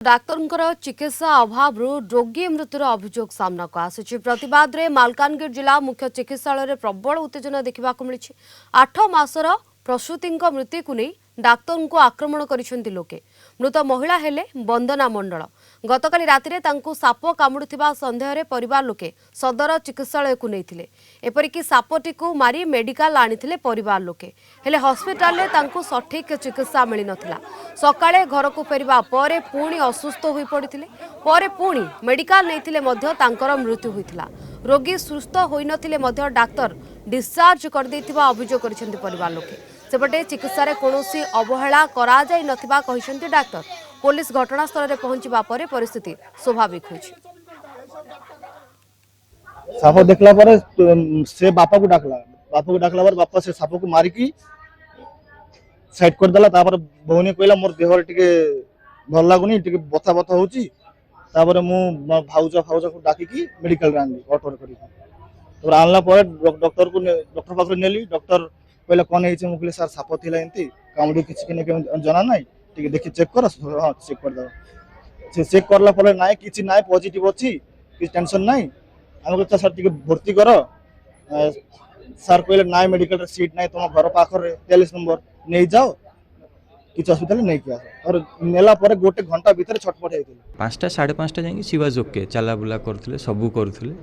Doctor चिकित्सा अभाव रोगी मृत्युर अभियोग सामना को आसी प्रतिवाद में मालकानगिरी जिला मुख्य चिकित्सालय प्रबल उत्तेजना देखा मिली 8 मासर प्रसूति मृत्यु को नहीं डाक्तर को आक्रमण करिसेंति लोके मृत महिला हेले वंदना मंडल गतकाली रातिरे तांको साप कामुड़ुथिबा संदेह रे परिवार लोके सदर चिकित्सालय को नैथिले एपरिकी सापटी को मारी मेडिकल आनिथिले परिवार लोके हेले हॉस्पिटल रे तांको सठिक चिकित्सा मिली नथिला सकाळे घर को फेरिबा परे पुणी असुस्थ होई पड़िथिले परे पुणी मेडिकल नैथिले मध्य तांकर मृत्यु होइथिला रोगी सुस्थ होई नथिले मध्य डाक्टर डिस्चार्ज कर दैथिबा अभियोग करिसेंति परिवार लोके सेपटे चिकित्सा रे कोनोसी अवहेला करा जाय नथिबा कहिसेंति डाक्टर पुलिस घटनास्थल रे पहुंचबा परे परिस्थिति स्वाभाविक होछि साप देखला पर से बापा को डाकला पर बापा से साप को मारी की साइड कर देला तापर भौनी कहला मोर देहर टिके भल लागुनी टिके बथा बथा होची तापर मु भाउजा को डाकी की मेडिकल रे आनली ऑटो करी तो आनला पर डॉक्टर पाखरे नेली डॉक्टर कहला कोन हेछि मु कहले सर साप थिला एंती कामुडी किछ किने जना नाही टिके देखि चेक कर हां चेक कर दो से चेक करला पर नाही किछ नाही पॉजिटिव अछि किछ टेंशन नाही हम कहता सर टिके भर्ती कर सर कहले नाही मेडिकल रे सीट नाही तुम घर पाखरे 43 नंबर नहीं जाओ किछ अस्पताल नहीं किया और नेला पर गोटे घंटा भीतर छटपट हेतिले 5टा 5:30 जाई शिवाज ओके चला बुला करथिले सबु करथिले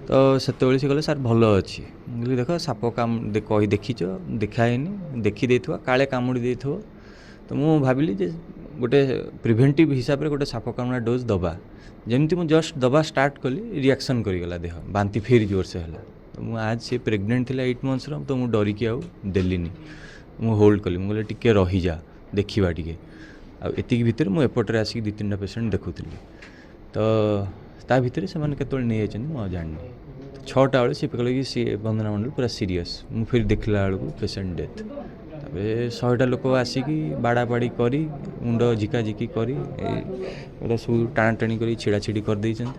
तो सेतबेले से कहले सर भलो अछि कहली देखो साप काम कहि देखिछ देखाएनी देखि देथवा काळे कामुडी देथो तो मु भाबिली जे गोटे प्रिवेंटिव हिसाब रे गोटे साप कामुडा डोज दबा जेमती मु जस्ट दबा स्टार्ट कली रिएक्शन करी गला देह बांती फेर जोर से हला तो मु आज से प्रेग्नेंट थिला 8 मंथ्स रो तो मु डरी के आउ देलिनी मु होल्ड कली मु कहले टिके रही जा देखिबा टिके आ एतिक भीतर मु एपटरे आसी 2-3टा पेशेंट देखुतली तो ता भीतर से माने केतोल नै आछन मु जानि 6टा बेले से कहले कि सी वंदना मंडल पूरा सीरियस मु फिर देखला बेलू पेशेंट डेथ तबे 100टा लोक आसिकी बाड़ा बाड़ी करी मुंड झिका झिकी करी एटा सब टाणाटाणी करी छिड़ा छिड़ी कर दैछन।